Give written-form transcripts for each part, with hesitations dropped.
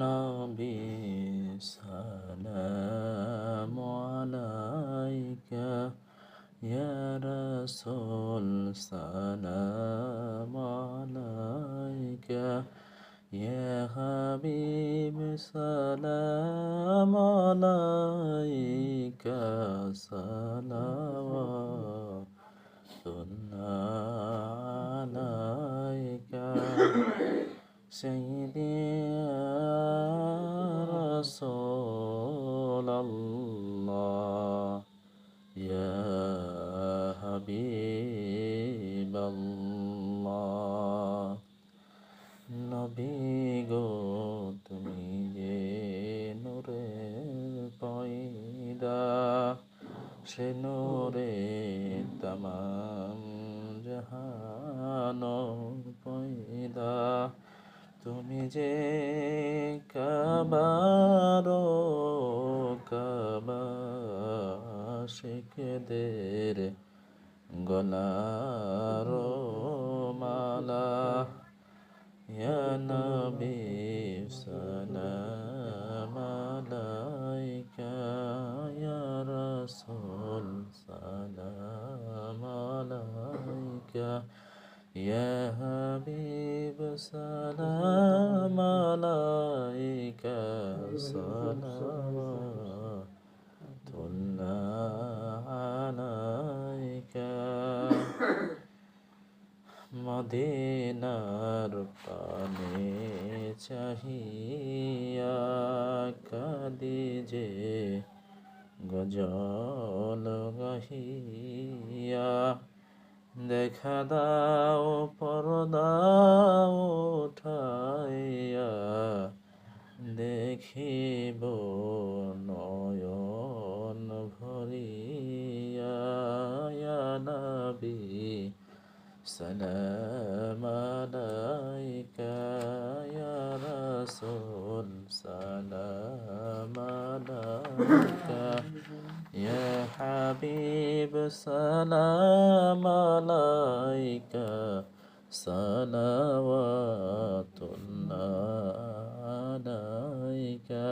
নবী সালামু আলাইকা ইয়া রাসূল সালামু আলাইকা ইয়া হাবিব সালামু আলাইকা সালাওয়াতুল্লাহ আলাইকা সাইয়্যিদি রাসূলাল্লাহ ইয়া হাবিবাল্লাহ নবী গো তুমি যে নূরে পয়দা সে নূরে তামাম জাহান পয়দা তুমি যে কাবার কাবা আশিকদের গলার মালা ইয়া নবী সালাম আলাইকা ইয়া রাসূল সালাম আলাইকা ইয়া হাবিব সালাম আলাইকা সালাওয়াতুল্লাহ আলাইকা মদিনার পানে চাহিয়া কাঁদি যে গজল গাহিয়া দেখা দাও পর্দা উঠাইয়া দেখিব নয়ন ভরিয়া ইয়া নবী সালাম আলাইকা ইয়া রাসূল সালাম আলাইকা ইয়া হাবিব সালাম আলাইকা সালাওয়াতুল্লাহ আলাইকা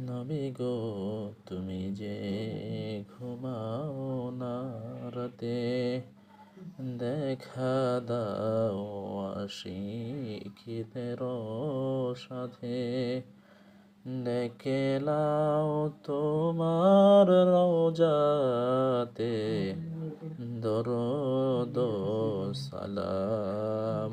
নবী গো তুমি যে ঘুমাও না রাতে দেখা দাও আশিকদের সাথে ডেকে লাও তোমার রওজাতে দরুদ সালাম